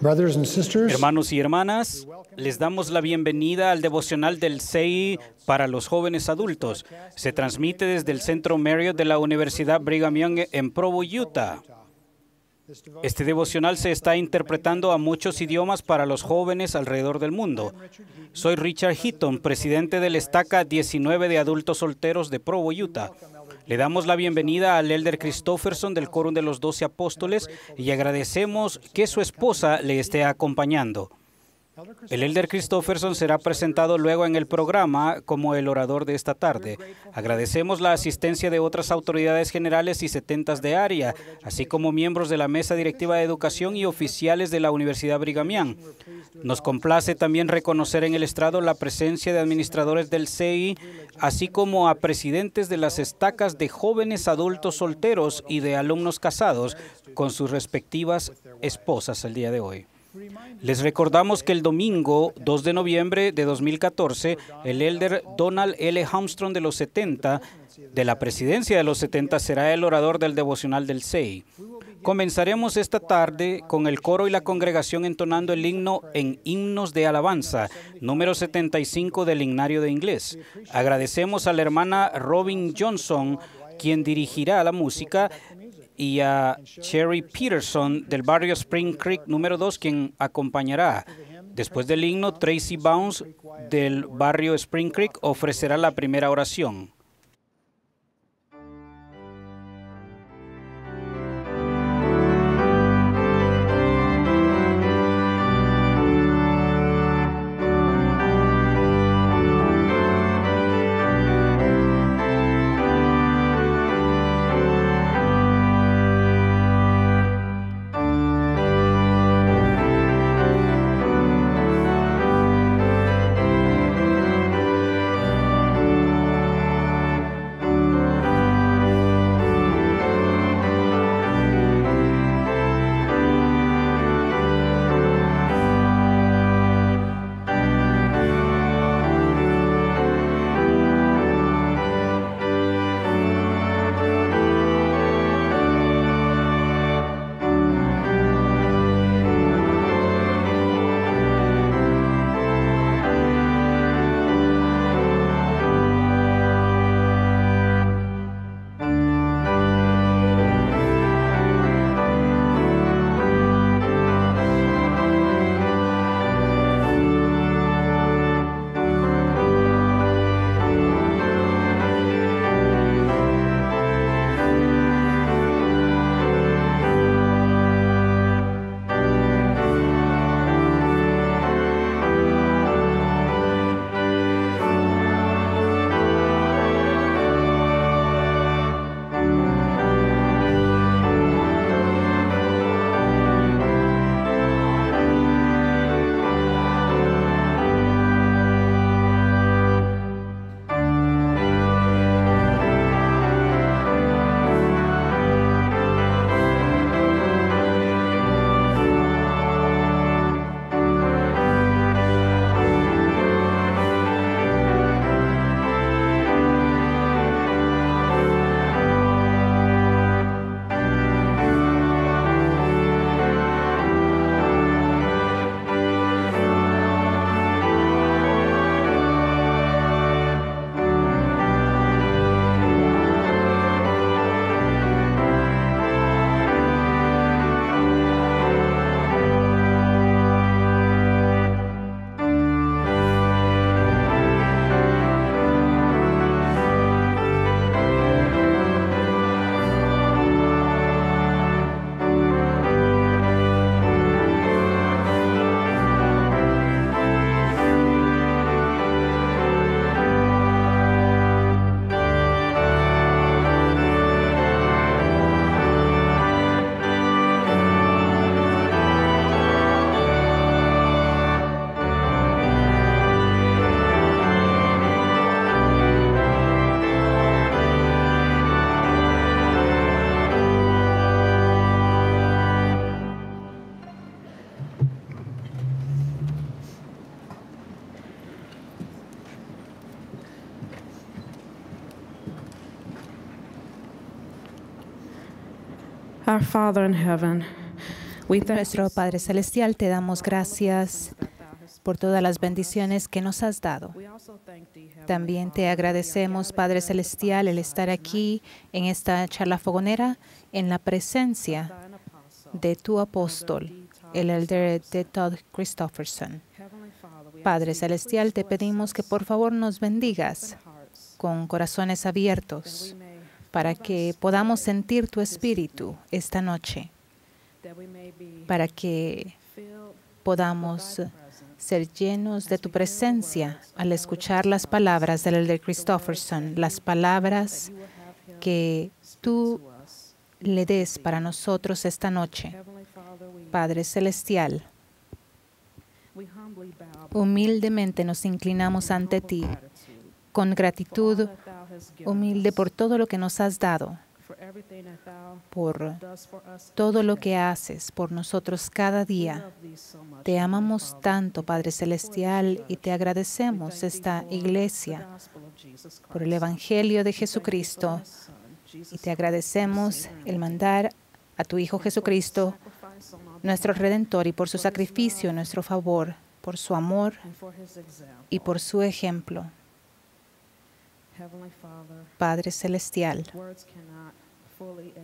Brothers and sisters, Hermanos y hermanas, les damos la bienvenida al devocional del CEI para los jóvenes adultos. Se transmite desde el Centro Marriott de la Universidad Brigham Young en Provo, Utah. Este devocional se está interpretando a muchos idiomas para los jóvenes alrededor del mundo. Soy Richard Heaton, presidente del Estaca 19 de adultos solteros de Provo, Utah. Le damos la bienvenida al Elder Christofferson del Quórum de los 12 Apóstoles y agradecemos que su esposa le esté acompañando. El Elder Christofferson será presentado luego en el programa como el orador de esta tarde. Agradecemos la asistencia de otras autoridades generales y setentas de área, así como miembros de la Mesa Directiva de Educación y oficiales de la Universidad Brigham Young. Nos complace también reconocer en el estrado la presencia de administradores del CEI, así como a presidentes de las estacas de jóvenes adultos solteros y de alumnos casados con sus respectivas esposas el día de hoy. Les recordamos que el domingo 2 de noviembre de 2014, el Elder Donald L. Armstrong de los 70, de la presidencia de los 70, será el orador del devocional del CEI. Comenzaremos esta tarde con el coro y la congregación entonando el himno en Himnos de Alabanza, número 75 del Himnario de Inglés. Agradecemos a la hermana Robin Johnson, quien dirigirá la música, y a Sherry Peterson del barrio Spring Creek número 2, quien acompañará. Después del himno, Tracy Bounds del barrio Spring Creek ofrecerá la primera oración. Our Father in heaven, Nuestro Padre Celestial, te damos gracias por todas las bendiciones que nos has dado. También te agradecemos, Padre Celestial, el estar aquí en esta charla fogonera en la presencia de tu apóstol, el elder D. Todd Christofferson. Padre Celestial, te pedimos que por favor nos bendigas con corazones abiertos para que podamos sentir tu espíritu esta noche, para que podamos ser llenos de tu presencia al escuchar las palabras del elder Christofferson, las palabras que tú le des para nosotros esta noche. Padre Celestial, humildemente nos inclinamos ante ti, con gratitud humilde por todo lo que nos has dado, por todo lo que haces por nosotros cada día. Te amamos tanto, Padre Celestial, y te agradecemos esta iglesia por el Evangelio de Jesucristo. Y te agradecemos el mandar a tu Hijo Jesucristo, nuestro Redentor, y por su sacrificio en nuestro favor, por su amor y por su ejemplo. Padre Celestial,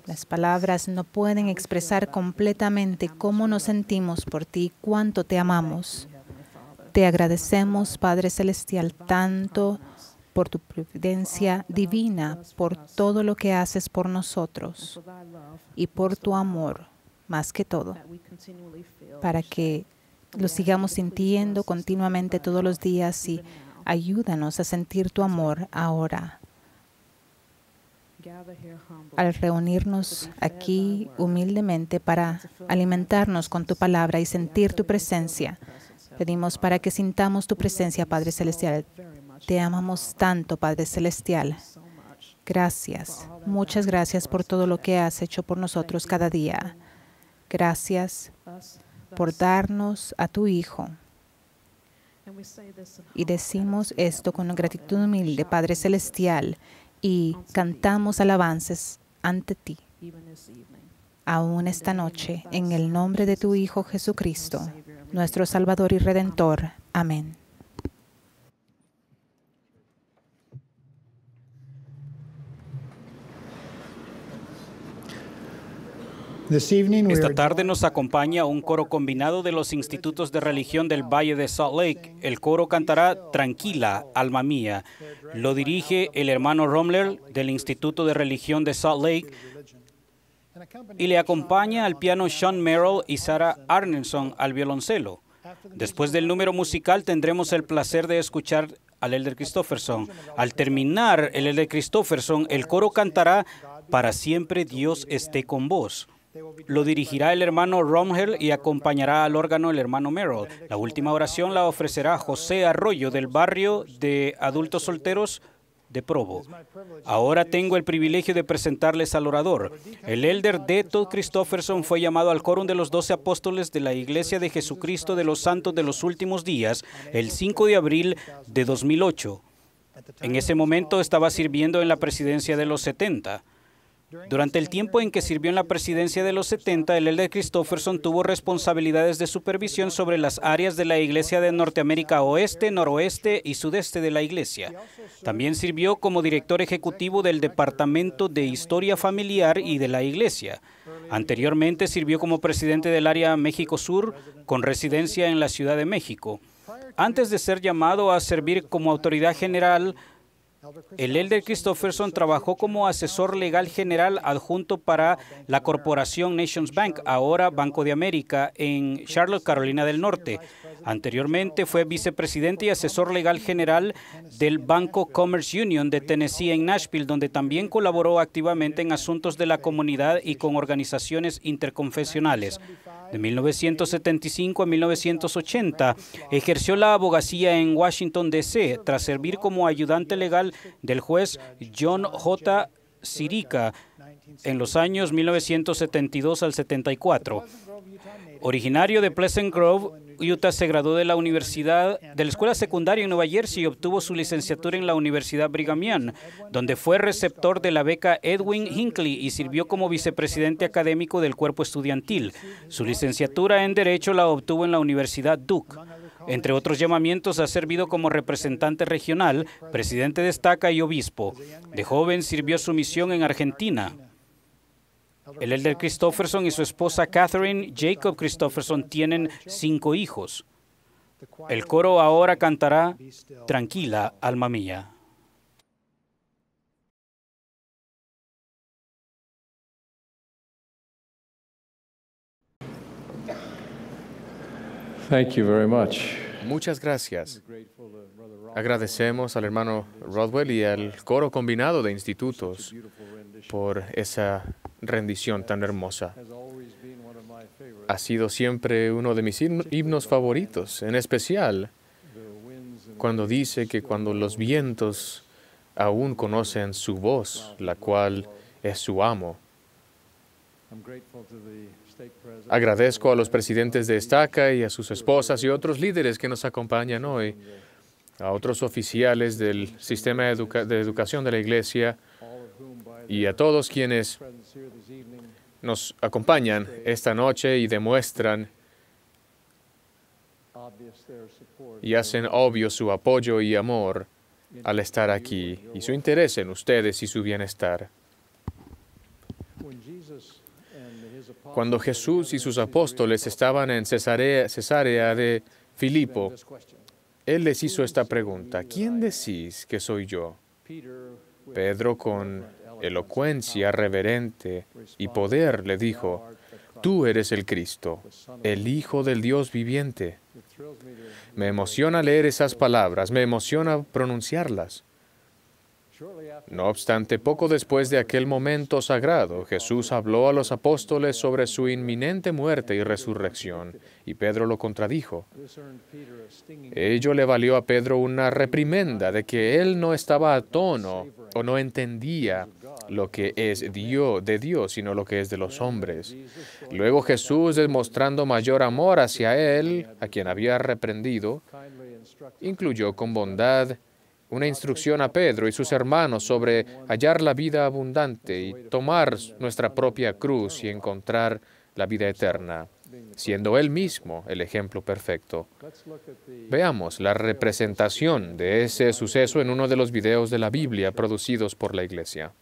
las palabras no pueden expresar completamente cómo nos sentimos por ti, cuánto te amamos. Te agradecemos, Padre Celestial, tanto por tu providencia divina, por todo lo que haces por nosotros y por tu amor, más que todo, para que lo sigamos sintiendo continuamente todos los días, y ayúdanos a sentir tu amor ahora. Al reunirnos aquí humildemente para alimentarnos con tu palabra y sentir tu presencia, pedimos para que sintamos tu presencia, Padre Celestial. Te amamos tanto, Padre Celestial. Gracias, muchas gracias por todo lo que has hecho por nosotros cada día. Gracias por darnos a tu Hijo. Y decimos esto con gratitud humilde, Padre Celestial, y cantamos alabanzas ante ti, aún esta noche, en el nombre de tu Hijo Jesucristo, nuestro Salvador y Redentor. Amén. Esta tarde nos acompaña un coro combinado de los institutos de religión del Valle de Salt Lake. El coro cantará Tranquila, alma mía. Lo dirige el hermano Romler del Instituto de Religión de Salt Lake y le acompaña al piano Sean Merrill y Sarah Arneson al violoncelo. Después del número musical tendremos el placer de escuchar al elder Christofferson. Al terminar el elder Christofferson, el coro cantará Para siempre Dios esté con vos. Lo dirigirá el hermano Romhel y acompañará al órgano el hermano Merrill. La última oración la ofrecerá José Arroyo del barrio de adultos solteros de Provo. Ahora tengo el privilegio de presentarles al orador. El elder D. Todd Christofferson fue llamado al quórum de los 12 apóstoles de la Iglesia de Jesucristo de los Santos de los Últimos Días el 5 de abril de 2008. En ese momento estaba sirviendo en la presidencia de los 70. Durante el tiempo en que sirvió en la presidencia de los 70, el elder Christofferson tuvo responsabilidades de supervisión sobre las áreas de la Iglesia de Norteamérica Oeste, Noroeste y Sudeste de la Iglesia. También sirvió como director ejecutivo del Departamento de Historia Familiar y de la Iglesia. Anteriormente sirvió como presidente del área México Sur, con residencia en la Ciudad de México. Antes de ser llamado a servir como autoridad general, el elder Christofferson trabajó como asesor legal general adjunto para la corporación Nations Bank, ahora Banco de América, en Charlotte, Carolina del Norte. Anteriormente fue vicepresidente y asesor legal general del Banco Commerce Union de Tennessee en Nashville, donde también colaboró activamente en asuntos de la comunidad y con organizaciones interconfesionales. De 1975 a 1980, ejerció la abogacía en Washington, D.C., tras servir como ayudante legal del juez John J. Sirica en los años 1972 al 74. Originario de Pleasant Grove, Utah, se graduó de la escuela secundaria en Nueva Jersey y obtuvo su licenciatura en la Universidad Brigham Young, donde fue receptor de la beca Edwin Hinckley y sirvió como vicepresidente académico del cuerpo estudiantil. Su licenciatura en Derecho la obtuvo en la Universidad Duke. Entre otros llamamientos, ha servido como representante regional, presidente de estaca y obispo. De joven sirvió su misión en Argentina. El elder Christofferson y su esposa Catherine Jacob Christofferson tienen 5 hijos. El coro ahora cantará Tranquila, alma mía. Thank you very much. Muchas gracias. Agradecemos al hermano Rodwell y al coro combinado de institutos por esa rendición tan hermosa. Ha sido siempre uno de mis himnos favoritos, en especial cuando dice que cuando los vientos aún conocen su voz, la cual es su amo. Agradezco a los presidentes de estaca y a sus esposas y otros líderes que nos acompañan hoy, a otros oficiales del sistema de educación de la iglesia y a todos quienes nos acompañan esta noche y demuestran y hacen obvio su apoyo y amor al estar aquí y su interés en ustedes y su bienestar. Cuando Jesús y sus apóstoles estaban en Cesarea de Filipo, Él les hizo esta pregunta: ¿quién decís que soy yo? Pedro, con elocuencia reverente y poder, le dijo: tú eres el Cristo, el Hijo del Dios viviente. Me emociona leer esas palabras, me emociona pronunciarlas. No obstante, poco después de aquel momento sagrado, Jesús habló a los apóstoles sobre su inminente muerte y resurrección, y Pedro lo contradijo. Ello le valió a Pedro una reprimenda de que él no estaba a tono o no entendía lo que es de Dios, sino lo que es de los hombres. Luego Jesús, demostrando mayor amor hacia él, a quien había reprendido, incluyó con bondad una instrucción a Pedro y sus hermanos sobre hallar la vida abundante y tomar nuestra propia cruz y encontrar la vida eterna, siendo Él mismo el ejemplo perfecto. Veamos la representación de ese suceso en uno de los videos de la Biblia producidos por la Iglesia.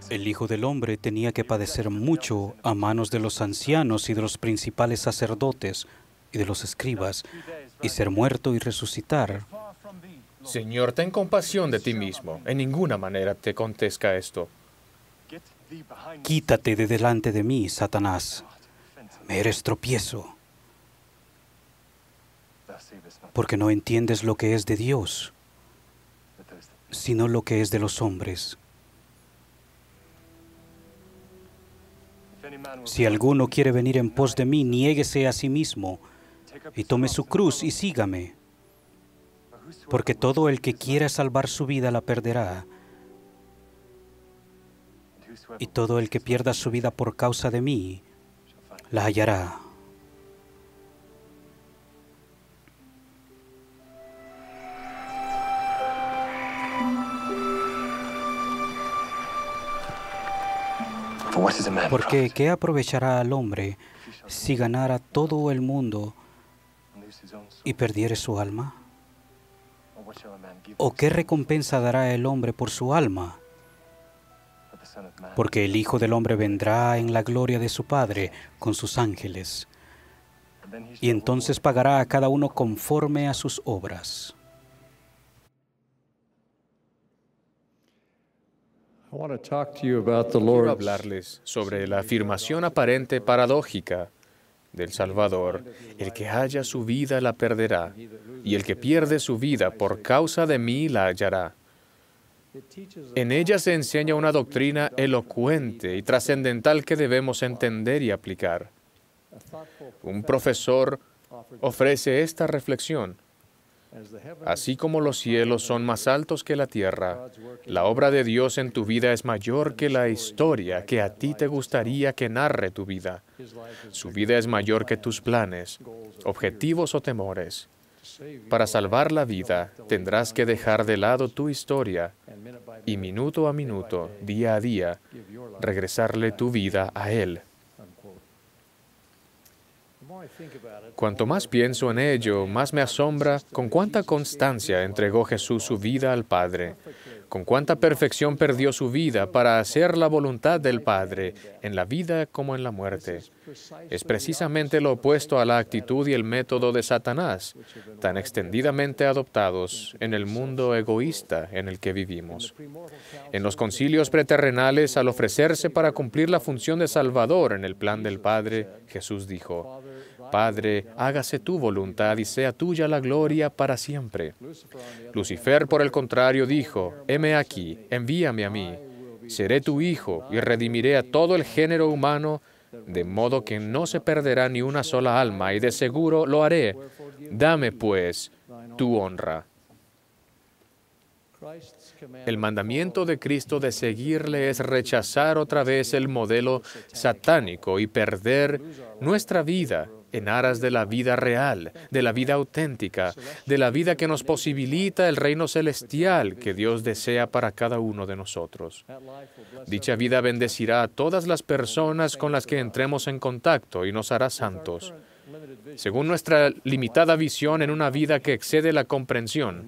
El Hijo del Hombre tenía que padecer mucho a manos de los ancianos y de los principales sacerdotes y de los escribas, y ser muerto y resucitar. Señor, ten compasión de ti mismo. En ninguna manera te contesta esto. Quítate de delante de mí, Satanás. Me eres tropiezo, porque no entiendes lo que es de Dios, sino lo que es de los hombres. Si alguno quiere venir en pos de mí, niéguese a sí mismo y tome su cruz y sígame. Porque todo el que quiera salvar su vida la perderá, y todo el que pierda su vida por causa de mí la hallará. Porque ¿qué aprovechará al hombre si ganara todo el mundo y perdiere su alma? ¿O qué recompensa dará el hombre por su alma? Porque el Hijo del Hombre vendrá en la gloria de su Padre con sus ángeles, y entonces pagará a cada uno conforme a sus obras. Quiero hablarles sobre la afirmación aparente paradójica del Salvador: el que halla su vida la perderá, y el que pierde su vida por causa de mí la hallará. En ella se enseña una doctrina elocuente y trascendental que debemos entender y aplicar. Un profesor ofrece esta reflexión: Así como los cielos son más altos que la tierra, la obra de Dios en tu vida es mayor que la historia que a ti te gustaría que narre tu vida. Su vida es mayor que tus planes, objetivos o temores. Para salvar la vida, tendrás que dejar de lado tu historia y minuto a minuto, día a día, regresarle tu vida a Él. Cuanto más pienso en ello, más me asombra con cuánta constancia entregó Jesús su vida al Padre, con cuánta perfección perdió su vida para hacer la voluntad del Padre, en la vida como en la muerte. Es precisamente lo opuesto a la actitud y el método de Satanás, tan extendidamente adoptados en el mundo egoísta en el que vivimos. En los concilios preterrenales, al ofrecerse para cumplir la función de Salvador en el plan del Padre, Jesús dijo: Padre, hágase tu voluntad y sea tuya la gloria para siempre. Lucifer, por el contrario, dijo: Heme aquí, envíame a mí. Seré tu hijo y redimiré a todo el género humano, de modo que no se perderá ni una sola alma, y de seguro lo haré. Dame, pues, tu honra. El mandamiento de Cristo de seguirle es rechazar otra vez el modelo satánico y perder nuestra vida en aras de la vida real, de la vida auténtica, de la vida que nos posibilita el reino celestial que Dios desea para cada uno de nosotros. Dicha vida bendecirá a todas las personas con las que entremos en contacto y nos hará santos. Según nuestra limitada visión en una vida que excede la comprensión,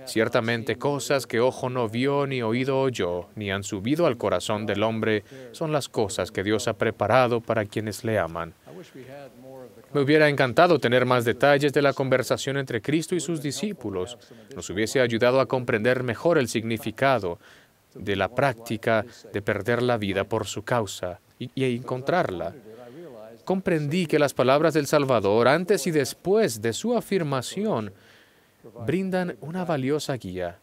ciertamente cosas que ojo no vio, ni oído oyó, ni han subido al corazón del hombre, son las cosas que Dios ha preparado para quienes le aman. Me hubiera encantado tener más detalles de la conversación entre Cristo y sus discípulos. Nos hubiese ayudado a comprender mejor el significado de la práctica de perder la vida por su causa y encontrarla. Comprendí que las palabras del Salvador, antes y después de su afirmación, brindan una valiosa guía.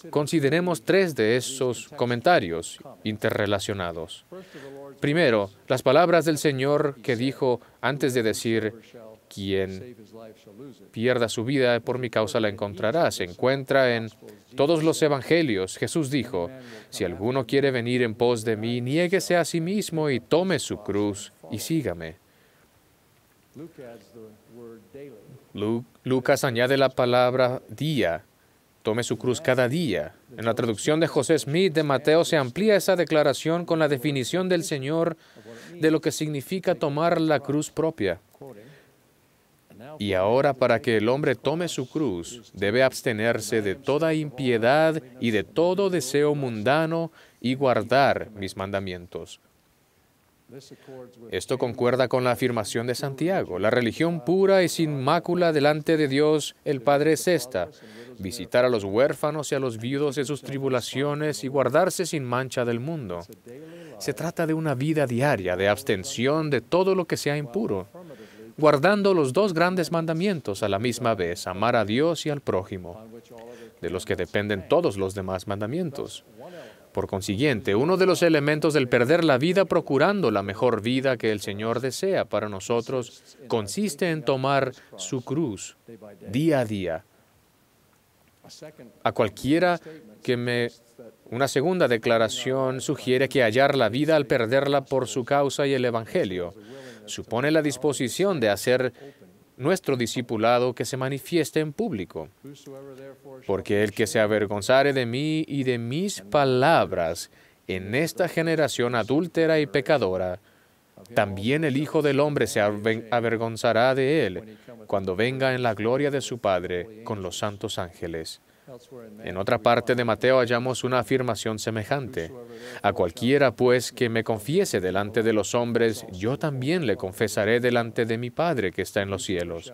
Consideremos 3 de esos comentarios interrelacionados. Primero, las palabras del Señor que dijo antes de decir: quien pierda su vida por mi causa la encontrará. Se encuentra en todos los evangelios. Jesús dijo: si alguno quiere venir en pos de mí, niéguese a sí mismo y tome su cruz y sígame. Lucas añade la palabra día. Tome su cruz cada día. En la traducción de José Smith de Mateo se amplía esa declaración con la definición del Señor de lo que significa tomar la cruz propia. Y ahora, para que el hombre tome su cruz, debe abstenerse de toda impiedad y de todo deseo mundano y guardar mis mandamientos. Esto concuerda con la afirmación de Santiago. La religión pura y sin mácula delante de Dios el Padre es esta: visitar a los huérfanos y a los viudos en sus tribulaciones y guardarse sin mancha del mundo. Se trata de una vida diaria de abstención de todo lo que sea impuro, guardando los 2 grandes mandamientos a la misma vez: amar a Dios y al prójimo, de los que dependen todos los demás mandamientos. Por consiguiente, uno de los elementos del perder la vida procurando la mejor vida que el Señor desea para nosotros consiste en tomar su cruz día a día. A cualquiera una segunda declaración sugiere que hallar la vida al perderla por su causa y el Evangelio supone la disposición de hacer nuestro discipulado que se manifieste en público. Porque el que se avergonzare de mí y de mis palabras en esta generación adúltera y pecadora, también el Hijo del Hombre se avergonzará de él cuando venga en la gloria de su Padre con los santos ángeles. En otra parte de Mateo hallamos una afirmación semejante. A cualquiera, pues, que me confiese delante de los hombres, yo también le confesaré delante de mi Padre que está en los cielos.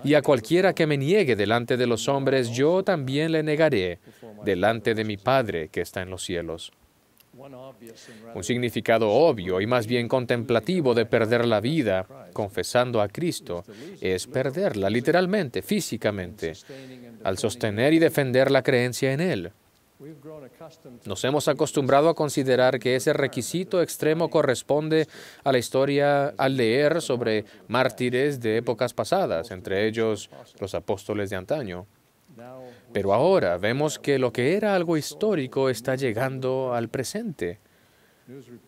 Y a cualquiera que me niegue delante de los hombres, yo también le negaré delante de mi Padre que está en los cielos. Un significado obvio y más bien contemplativo de perder la vida, confesando a Cristo, es perderla literalmente, físicamente, al sostener y defender la creencia en Él. Nos hemos acostumbrado a considerar que ese requisito extremo corresponde a la historia al leer sobre mártires de épocas pasadas, entre ellos los apóstoles de antaño. Pero ahora vemos que lo que era algo histórico está llegando al presente.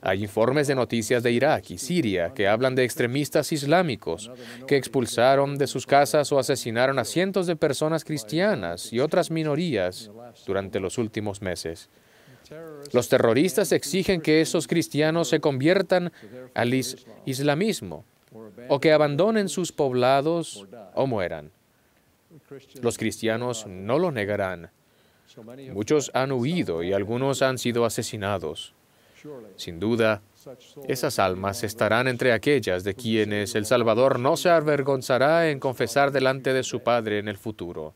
Hay informes de noticias de Irak y Siria que hablan de extremistas islámicos que expulsaron de sus casas o asesinaron a cientos de personas cristianas y otras minorías durante los últimos meses. Los terroristas exigen que esos cristianos se conviertan al islamismo o que abandonen sus poblados o mueran. Los cristianos no lo negarán. Muchos han huido y algunos han sido asesinados. Sin duda, esas almas estarán entre aquellas de quienes el Salvador no se avergonzará en confesar delante de su Padre en el futuro.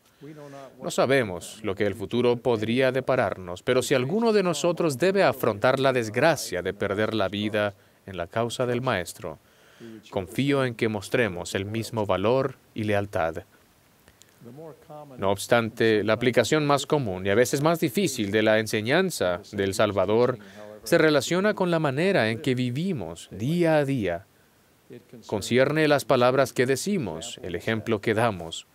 No sabemos lo que el futuro podría depararnos, pero si alguno de nosotros debe afrontar la desgracia de perder la vida en la causa del Maestro, confío en que mostremos el mismo valor y lealtad. No obstante, la aplicación más común y a veces más difícil de la enseñanza del Salvador se relaciona con la manera en que vivimos día a día. Concierne las palabras que decimos, el ejemplo que damos.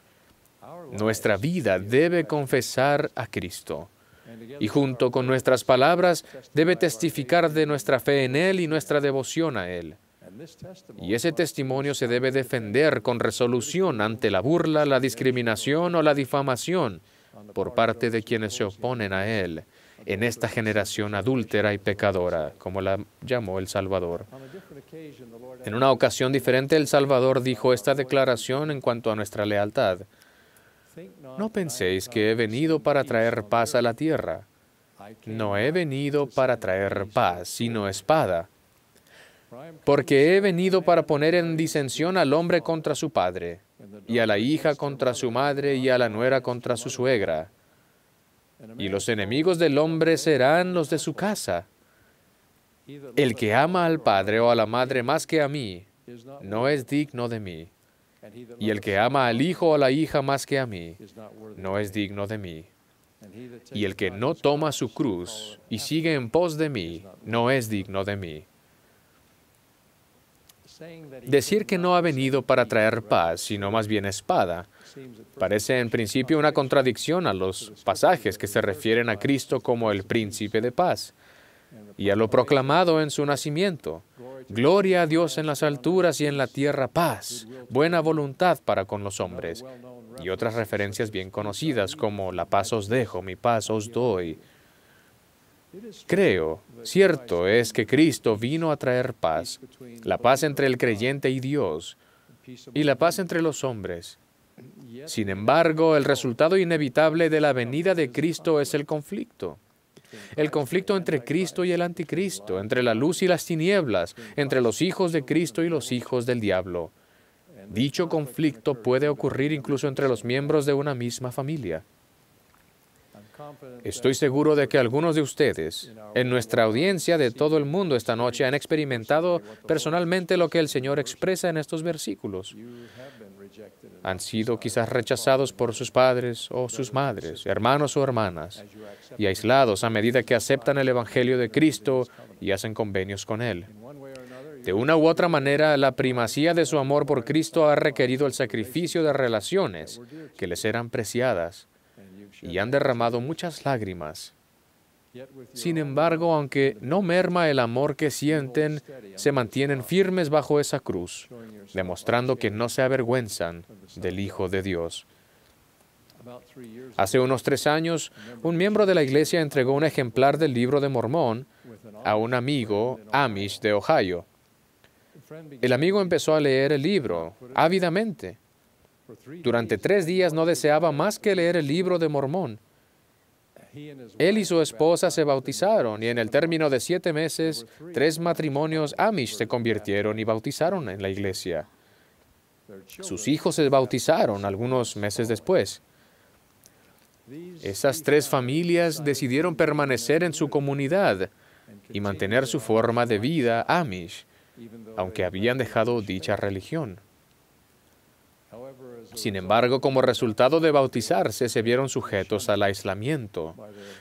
Nuestra vida debe confesar a Cristo y junto con nuestras palabras debe testificar de nuestra fe en Él y nuestra devoción a Él. Y ese testimonio se debe defender con resolución ante la burla, la discriminación o la difamación por parte de quienes se oponen a Él en esta generación adúltera y pecadora, como la llamó el Salvador. En una ocasión diferente, el Salvador dijo esta declaración en cuanto a nuestra lealtad. No penséis que he venido para traer paz a la tierra. No he venido para traer paz, sino espada. Porque he venido para poner en disensión al hombre contra su padre, y a la hija contra su madre, y a la nuera contra su suegra. Y los enemigos del hombre serán los de su casa. El que ama al padre o a la madre más que a mí, no es digno de mí. Y el que ama al hijo o a la hija más que a mí, no es digno de mí. Y el que no toma su cruz y sigue en pos de mí, no es digno de mí. Decir que no ha venido para traer paz, sino más bien espada, parece en principio una contradicción a los pasajes que se refieren a Cristo como el príncipe de paz y a lo proclamado en su nacimiento. Gloria a Dios en las alturas y en la tierra paz, buena voluntad para con los hombres. Y otras referencias bien conocidas como la paz os dejo, mi paz os doy. Creo, cierto es que Cristo vino a traer paz, la paz entre el creyente y Dios, y la paz entre los hombres. Sin embargo, el resultado inevitable de la venida de Cristo es el conflicto. El conflicto entre Cristo y el anticristo, entre la luz y las tinieblas, entre los hijos de Cristo y los hijos del diablo. Dicho conflicto puede ocurrir incluso entre los miembros de una misma familia. Estoy seguro de que algunos de ustedes, en nuestra audiencia de todo el mundo esta noche, han experimentado personalmente lo que el Señor expresa en estos versículos. Han sido quizás rechazados por sus padres o sus madres, hermanos o hermanas, y aislados a medida que aceptan el Evangelio de Cristo y hacen convenios con Él. De una u otra manera, la primacía de su amor por Cristo ha requerido el sacrificio de relaciones que les eran preciadas y han derramado muchas lágrimas. Sin embargo, aunque no merma el amor que sienten, se mantienen firmes bajo esa cruz, demostrando que no se avergüenzan del Hijo de Dios. Hace unos 3 años, un miembro de la iglesia entregó un ejemplar del Libro de Mormón a un amigo Amish de Ohio. El amigo empezó a leer el libro ávidamente. Durante 3 días no deseaba más que leer el Libro de Mormón. Él y su esposa se bautizaron y en el término de 7 meses, 3 matrimonios Amish se convirtieron y bautizaron en la iglesia. Sus hijos se bautizaron algunos meses después. Esas 3 familias decidieron permanecer en su comunidad y mantener su forma de vida Amish, aunque habían dejado dicha religión. Sin embargo, como resultado de bautizarse, se vieron sujetos al aislamiento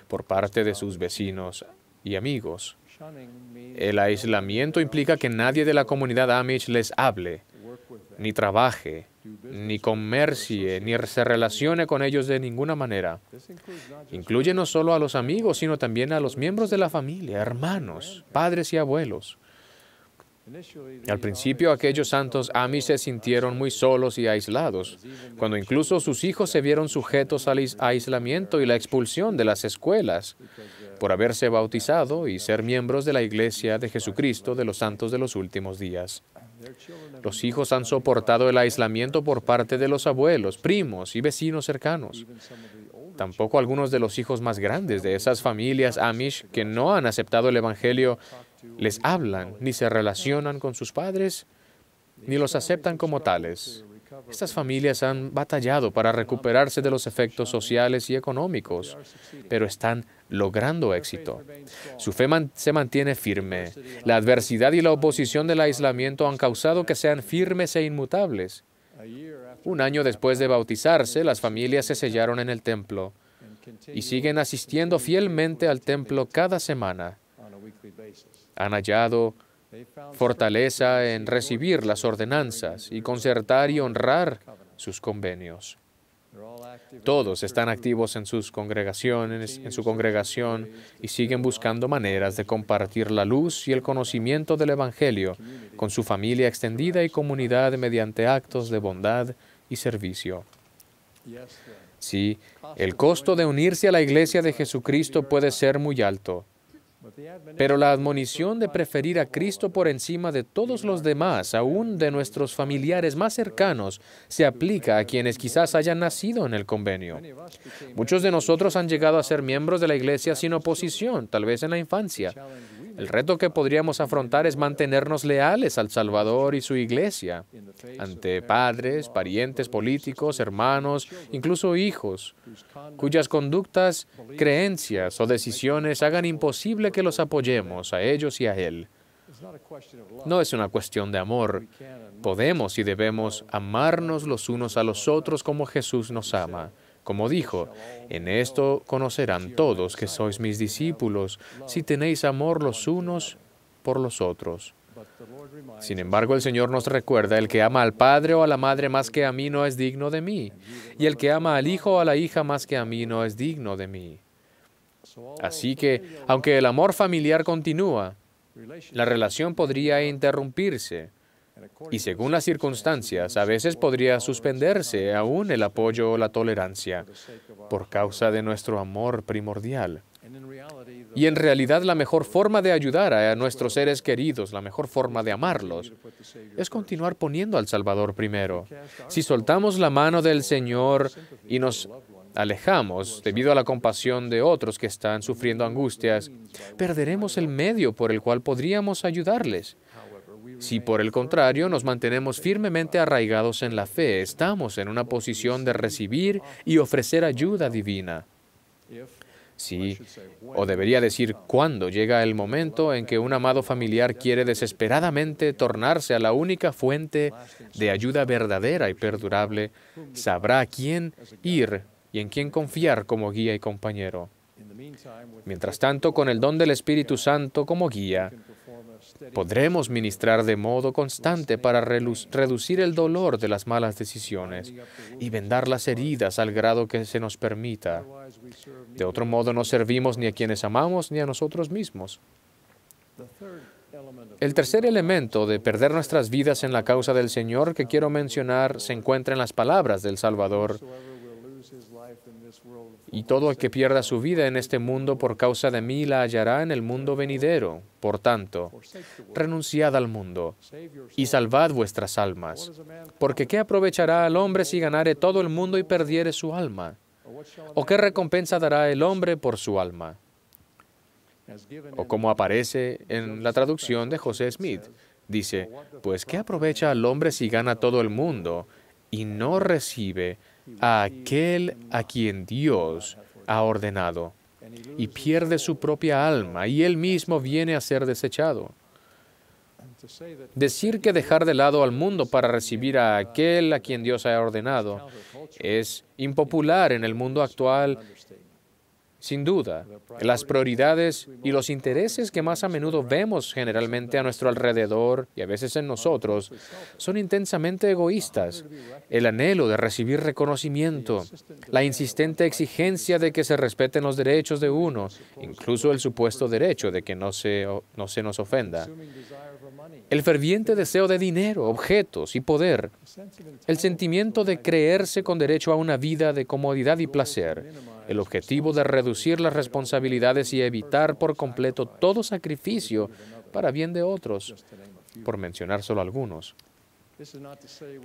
por parte de sus vecinos y amigos. El aislamiento implica que nadie de la comunidad Amish les hable, ni trabaje, ni comercie, ni se relacione con ellos de ninguna manera. Incluye no solo a los amigos, sino también a los miembros de la familia, hermanos, padres y abuelos. Al principio, aquellos santos Amish se sintieron muy solos y aislados, cuando incluso sus hijos se vieron sujetos al aislamiento y la expulsión de las escuelas por haberse bautizado y ser miembros de la Iglesia de Jesucristo de los Santos de los Últimos Días. Los hijos han soportado el aislamiento por parte de los abuelos, primos y vecinos cercanos. Tampoco algunos de los hijos más grandes de esas familias Amish que no han aceptado el Evangelio les hablan, ni se relacionan con sus padres, ni los aceptan como tales. Estas familias han batallado para recuperarse de los efectos sociales y económicos, pero están logrando éxito. Su fe se mantiene firme. La adversidad y la oposición del aislamiento han causado que sean firmes e inmutables. Un año después de bautizarse, las familias se sellaron en el templo y siguen asistiendo fielmente al templo cada semana. Han hallado fortaleza en recibir las ordenanzas y concertar y honrar sus convenios. Todos están activos en sus congregaciones, en su congregación, y siguen buscando maneras de compartir la luz y el conocimiento del Evangelio con su familia extendida y comunidad mediante actos de bondad y servicio. Sí, el costo de unirse a la Iglesia de Jesucristo puede ser muy alto, pero la admonición de preferir a Cristo por encima de todos los demás, aún de nuestros familiares más cercanos, se aplica a quienes quizás hayan nacido en el convenio. Muchos de nosotros han llegado a ser miembros de la Iglesia sin oposición, tal vez en la infancia. El reto que podríamos afrontar es mantenernos leales al Salvador y su Iglesia, ante padres, parientes políticos, hermanos, incluso hijos, cuyas conductas, creencias o decisiones hagan imposible que los apoyemos a ellos y a Él. No es una cuestión de amor. Podemos y debemos amarnos los unos a los otros como Jesús nos ama. Como dijo, en esto conocerán todos que sois mis discípulos, si tenéis amor los unos por los otros. Sin embargo, el Señor nos recuerda, el que ama al padre o a la madre más que a mí no es digno de mí, y el que ama al hijo o a la hija más que a mí no es digno de mí. Así que, aunque el amor familiar continúa, la relación podría interrumpirse, y según las circunstancias, a veces podría suspenderse aún el apoyo o la tolerancia por causa de nuestro amor primordial. Y en realidad la mejor forma de ayudar a nuestros seres queridos, la mejor forma de amarlos, es continuar poniendo al Salvador primero. Si soltamos la mano del Señor y nos alejamos debido a la compasión de otros que están sufriendo angustias, perderemos el medio por el cual podríamos ayudarles. Si por el contrario nos mantenemos firmemente arraigados en la fe, estamos en una posición de recibir y ofrecer ayuda divina. Sí, o debería decir cuando llega el momento en que un amado familiar quiere desesperadamente tornarse a la única fuente de ayuda verdadera y perdurable, sabrá a quién ir y en quién confiar como guía y compañero. Mientras tanto, con el don del Espíritu Santo como guía, podremos ministrar de modo constante para reducir el dolor de las malas decisiones y vendar las heridas al grado que se nos permita. De otro modo, no servimos ni a quienes amamos ni a nosotros mismos. El tercer elemento de perder nuestras vidas en la causa del Señor que quiero mencionar se encuentra en las palabras del Salvador. Y todo el que pierda su vida en este mundo por causa de mí la hallará en el mundo venidero. Por tanto, renunciad al mundo y salvad vuestras almas. Porque ¿qué aprovechará al hombre si ganare todo el mundo y perdiere su alma? ¿O qué recompensa dará el hombre por su alma? O como aparece en la traducción de José Smith, dice, pues ¿qué aprovecha al hombre si gana todo el mundo y no recibe a aquel a quien Dios ha ordenado, y pierde su propia alma, y él mismo viene a ser desechado? Decir que dejar de lado al mundo para recibir a aquel a quien Dios ha ordenado es impopular en el mundo actual. Sin duda, las prioridades y los intereses que más a menudo vemos generalmente a nuestro alrededor y a veces en nosotros son intensamente egoístas. El anhelo de recibir reconocimiento, la insistente exigencia de que se respeten los derechos de uno, incluso el supuesto derecho de que no se nos ofenda. El ferviente deseo de dinero, objetos y poder. El sentimiento de creerse con derecho a una vida de comodidad y placer. El objetivo de reducir las responsabilidades y evitar por completo todo sacrificio para bien de otros, por mencionar solo algunos.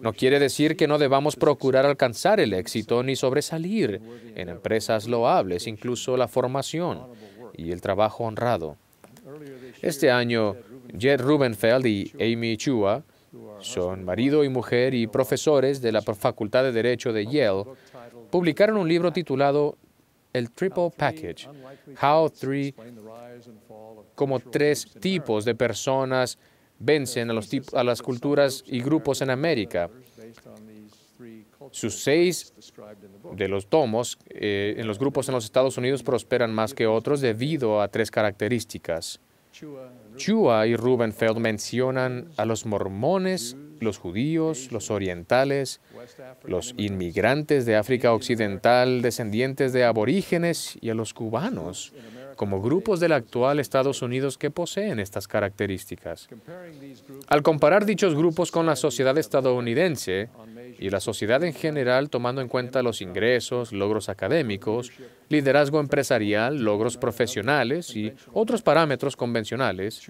No quiere decir que no debamos procurar alcanzar el éxito ni sobresalir en empresas loables, incluso la formación y el trabajo honrado. Este año, Jed Rubenfeld y Amy Chua son marido y mujer y profesores de la Facultad de Derecho de Yale. Publicaron un libro titulado El Triple Package, cómo tres tipos de personas vencen a las culturas y grupos en América. Sus 6 de los tomos en los grupos en los Estados Unidos prosperan más que otros debido a 3 características. Chua y Rubenfeld mencionan a los mormones, los judíos, los orientales, los inmigrantes de África Occidental, descendientes de aborígenes y a los cubanos, como grupos del actual Estados Unidos que poseen estas características. Al comparar dichos grupos con la sociedad estadounidense y la sociedad en general, tomando en cuenta los ingresos, logros académicos, liderazgo empresarial, logros profesionales y otros parámetros convencionales,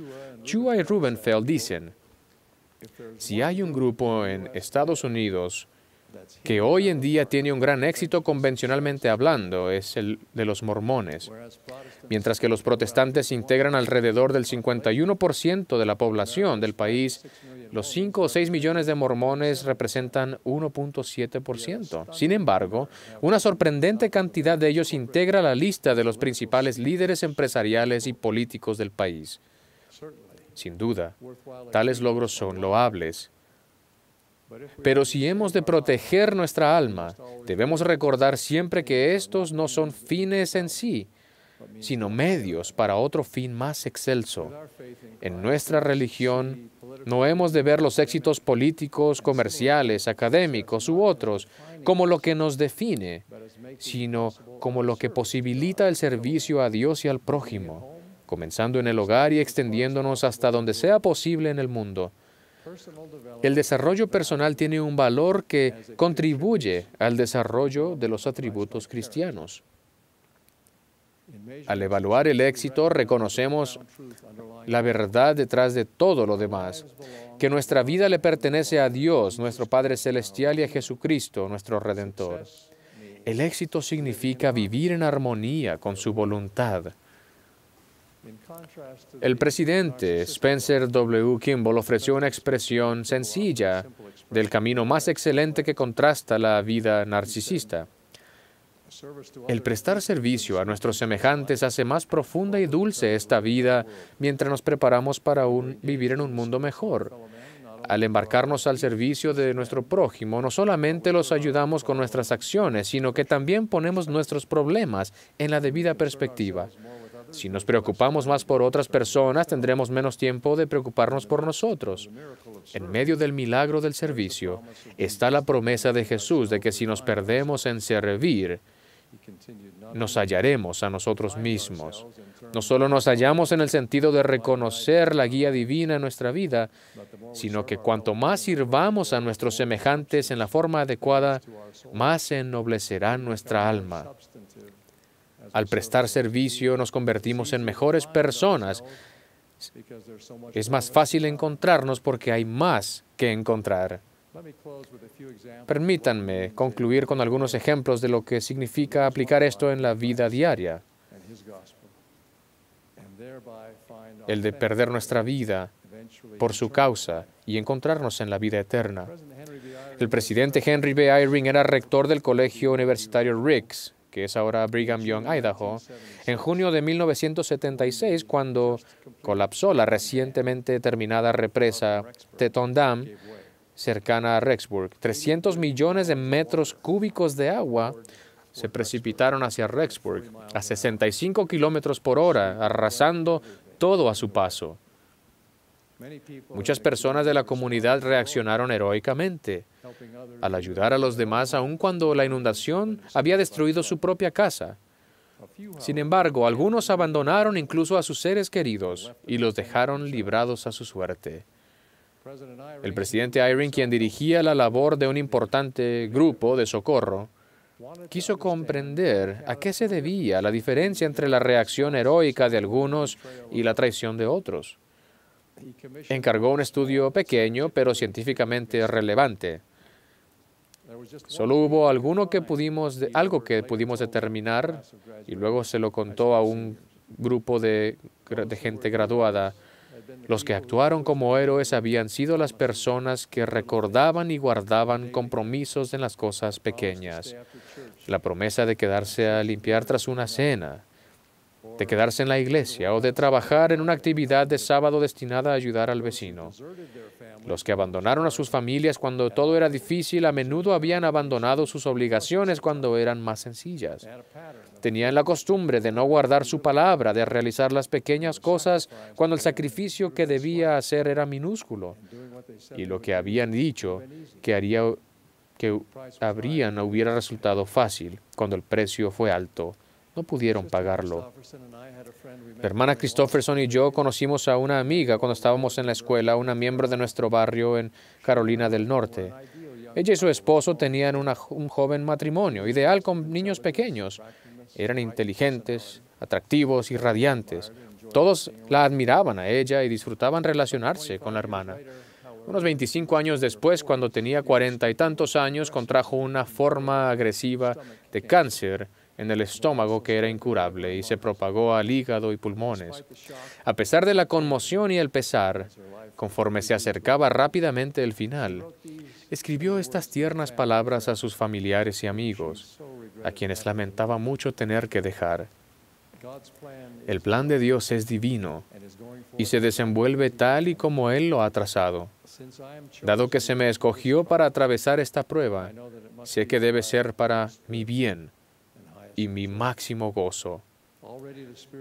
Chua y Rubenfeld dicen, si hay un grupo en Estados Unidos que hoy en día tiene un gran éxito convencionalmente hablando, es el de los mormones. Mientras que los protestantes integran alrededor del 51% de la población del país, los 5 o 6 millones de mormones representan 1.7%. Sin embargo, una sorprendente cantidad de ellos integra la lista de los principales líderes empresariales y políticos del país. Sin duda, tales logros son loables. Pero si hemos de proteger nuestra alma, debemos recordar siempre que estos no son fines en sí, sino medios para otro fin más excelso. En nuestra religión, no hemos de ver los éxitos políticos, comerciales, académicos u otros como lo que nos define, sino como lo que posibilita el servicio a Dios y al prójimo, comenzando en el hogar y extendiéndonos hasta donde sea posible en el mundo. El desarrollo personal tiene un valor que contribuye al desarrollo de los atributos cristianos. Al evaluar el éxito, reconocemos la verdad detrás de todo lo demás, que nuestra vida le pertenece a Dios, nuestro Padre Celestial, y a Jesucristo, nuestro Redentor. El éxito significa vivir en armonía con su voluntad. El presidente Spencer W. Kimball ofreció una expresión sencilla del camino más excelente que contrasta la vida narcisista. El prestar servicio a nuestros semejantes hace más profunda y dulce esta vida mientras nos preparamos para vivir en un mundo mejor. Al embarcarnos al servicio de nuestro prójimo, no solamente los ayudamos con nuestras acciones, sino que también ponemos nuestros problemas en la debida perspectiva. Si nos preocupamos más por otras personas, tendremos menos tiempo de preocuparnos por nosotros. En medio del milagro del servicio está la promesa de Jesús de que si nos perdemos en servir, nos hallaremos a nosotros mismos. No solo nos hallamos en el sentido de reconocer la guía divina en nuestra vida, sino que cuanto más sirvamos a nuestros semejantes en la forma adecuada, más se ennoblecerá nuestra alma. Al prestar servicio nos convertimos en mejores personas. Es más fácil encontrarnos porque hay más que encontrar. Permítanme concluir con algunos ejemplos de lo que significa aplicar esto en la vida diaria. El de perder nuestra vida por su causa y encontrarnos en la vida eterna. El presidente Henry B. Eyring era rector del colegio universitario Ricks, que es ahora Brigham Young, Idaho, en junio de 1976, cuando colapsó la recientemente terminada represa Teton Dam, cercana a Rexburg. 300 millones de metros cúbicos de agua se precipitaron hacia Rexburg a 65 kilómetros por hora, arrasando todo a su paso. Muchas personas de la comunidad reaccionaron heroicamente al ayudar a los demás, aun cuando la inundación había destruido su propia casa. Sin embargo, algunos abandonaron incluso a sus seres queridos y los dejaron librados a su suerte. El presidente Eyring, quien dirigía la labor de un importante grupo de socorro, quiso comprender a qué se debía la diferencia entre la reacción heroica de algunos y la traición de otros. Encargó un estudio pequeño, pero científicamente relevante. Solo hubo algo que pudimos determinar, y luego se lo contó a un grupo de gente graduada. Los que actuaron como héroes habían sido las personas que recordaban y guardaban compromisos en las cosas pequeñas. La promesa de quedarse a limpiar tras una cena, de quedarse en la iglesia o de trabajar en una actividad de sábado destinada a ayudar al vecino. Los que abandonaron a sus familias cuando todo era difícil a menudo habían abandonado sus obligaciones cuando eran más sencillas. Tenían la costumbre de no guardar su palabra, de realizar las pequeñas cosas cuando el sacrificio que debía hacer era minúsculo. Y lo que habían dicho que habrían hubiera resultado fácil cuando el precio fue alto. No pudieron pagarlo. La hermana Christopherson y yo conocimos a una amiga cuando estábamos en la escuela, una miembro de nuestro barrio en Carolina del Norte. Ella y su esposo tenían un joven matrimonio, ideal con niños pequeños. Eran inteligentes, atractivos y radiantes. Todos la admiraban a ella y disfrutaban relacionarse con la hermana. Unos 25 años después, cuando tenía 40 y tantos años, contrajo una forma agresiva de cáncer en el estómago que era incurable y se propagó al hígado y pulmones. A pesar de la conmoción y el pesar, conforme se acercaba rápidamente el final, escribió estas tiernas palabras a sus familiares y amigos, a quienes lamentaba mucho tener que dejar. El plan de Dios es divino y se desenvuelve tal y como Él lo ha trazado. Dado que se me escogió para atravesar esta prueba, sé que debe ser para mi bien y mi máximo gozo.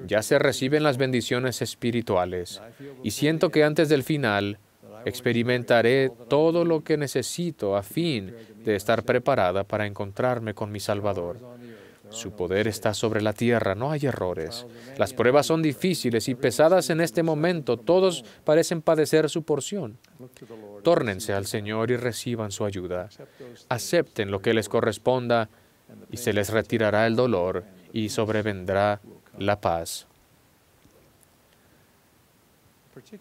Ya se reciben las bendiciones espirituales y siento que antes del final experimentaré todo lo que necesito a fin de estar preparada para encontrarme con mi Salvador. Su poder está sobre la tierra, no hay errores. Las pruebas son difíciles y pesadas en este momento. Todos parecen padecer su porción. Tórnense al Señor y reciban su ayuda. Acepten lo que les corresponda y se les retirará el dolor y sobrevendrá la paz.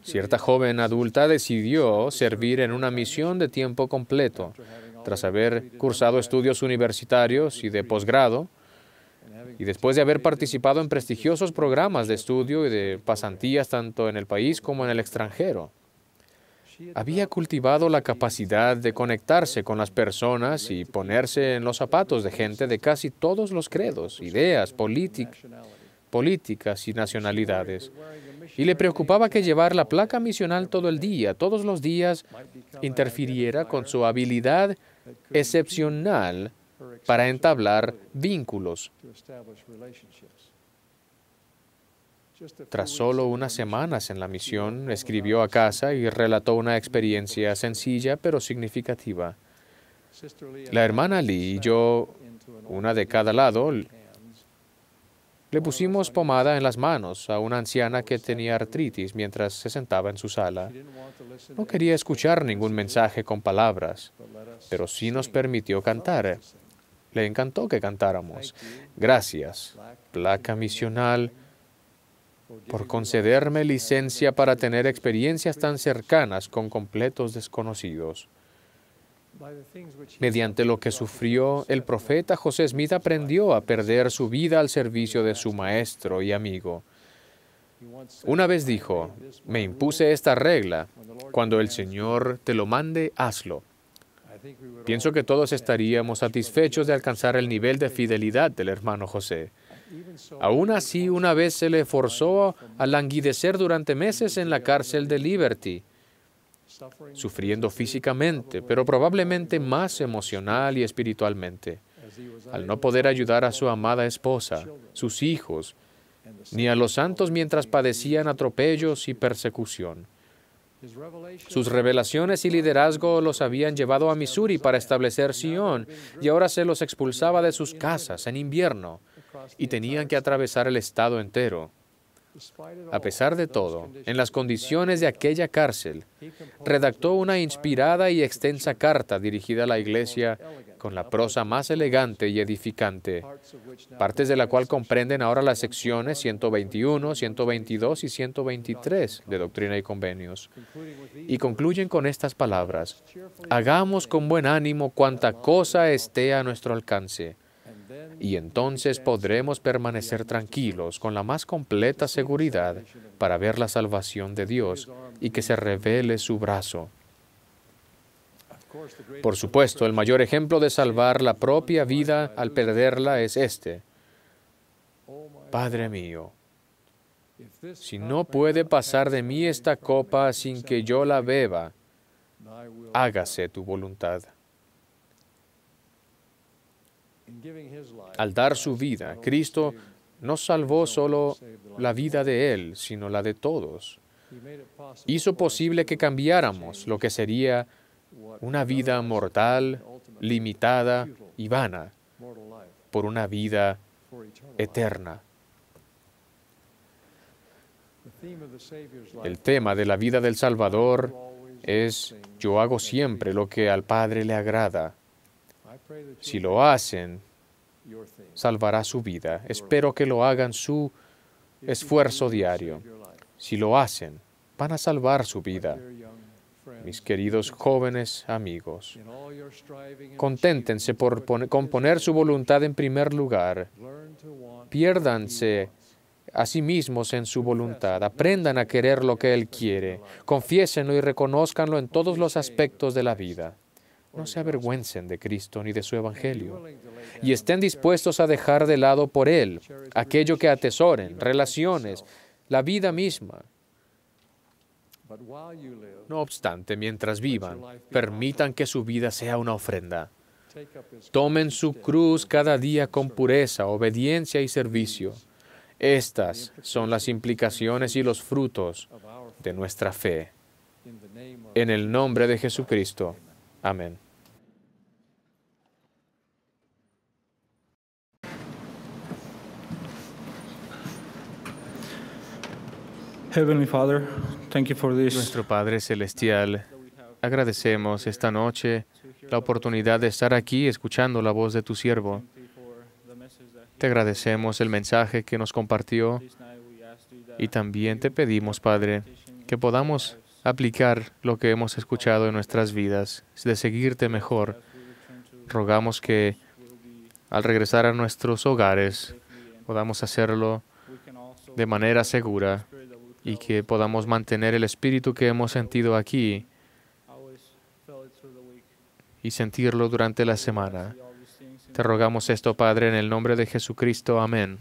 Cierta joven adulta decidió servir en una misión de tiempo completo. Tras haber cursado estudios universitarios y de posgrado, y después de haber participado en prestigiosos programas de estudio y de pasantías tanto en el país como en el extranjero, había cultivado la capacidad de conectarse con las personas y ponerse en los zapatos de gente de casi todos los credos, ideas, políticas y nacionalidades. Y le preocupaba que llevar la placa misional todo el día, todos los días, interfiriera con su habilidad excepcional para entablar vínculos. Tras solo unas semanas en la misión, escribió a casa y relató una experiencia sencilla pero significativa. La hermana Lee y yo, una de cada lado, le pusimos pomada en las manos a una anciana que tenía artritis mientras se sentaba en su sala. No quería escuchar ningún mensaje con palabras, pero sí nos permitió cantar. Le encantó que cantáramos. Gracias, placa misional, por concederme licencia para tener experiencias tan cercanas con completos desconocidos. Mediante lo que sufrió, el profeta José Smith aprendió a perder su vida al servicio de su maestro y amigo. Una vez dijo, me impuse esta regla, cuando el Señor te lo mande, hazlo. Pienso que todos estaríamos satisfechos de alcanzar el nivel de fidelidad del hermano José. Aún así, una vez se le forzó a languidecer durante meses en la cárcel de Liberty, sufriendo físicamente, pero probablemente más emocional y espiritualmente, al no poder ayudar a su amada esposa, sus hijos, ni a los santos mientras padecían atropellos y persecución. Sus revelaciones y liderazgo los habían llevado a Missouri para establecer Sion, y ahora se los expulsaba de sus casas en invierno, y tenían que atravesar el estado entero. A pesar de todo, en las condiciones de aquella cárcel, redactó una inspirada y extensa carta dirigida a la iglesia con la prosa más elegante y edificante, partes de la cual comprenden ahora las secciones 121, 122 y 123 de Doctrina y Convenios. Y concluyen con estas palabras: hagamos con buen ánimo cuanta cosa esté a nuestro alcance, y entonces podremos permanecer tranquilos con la más completa seguridad para ver la salvación de Dios y que se revele su brazo. Por supuesto, el mayor ejemplo de salvar la propia vida al perderla es este: Padre mío, si no puede pasar de mí esta copa sin que yo la beba, hágase tu voluntad. Al dar su vida, Cristo no salvó solo la vida de Él, sino la de todos. Hizo posible que cambiáramos lo que sería una vida mortal, limitada y vana por una vida eterna. El tema de la vida del Salvador es: yo hago siempre lo que al Padre le agrada. Si lo hacen, salvará su vida. Espero que lo hagan su esfuerzo diario. Si lo hacen, van a salvar su vida. Mis queridos jóvenes amigos, conténtense con poner su voluntad en primer lugar. Piérdanse a sí mismos en su voluntad. Aprendan a querer lo que Él quiere. Confiésenlo y reconózcanlo en todos los aspectos de la vida. No se avergüencen de Cristo ni de su Evangelio, y estén dispuestos a dejar de lado por Él aquello que atesoren, relaciones, la vida misma. No obstante, mientras vivan, permitan que su vida sea una ofrenda. Tomen su cruz cada día con pureza, obediencia y servicio. Estas son las implicaciones y los frutos de nuestra fe. En el nombre de Jesucristo. Amén. Heavenly Father, thank you for this. Nuestro Padre Celestial, agradecemos esta noche la oportunidad de estar aquí escuchando la voz de tu siervo. Te agradecemos el mensaje que nos compartió y también te pedimos, Padre, que podamos aplicar lo que hemos escuchado en nuestras vidas, de seguirte mejor. Rogamos que al regresar a nuestros hogares podamos hacerlo de manera segura y que podamos mantener el espíritu que hemos sentido aquí y sentirlo durante la semana. Te rogamos esto, Padre, en el nombre de Jesucristo. Amén.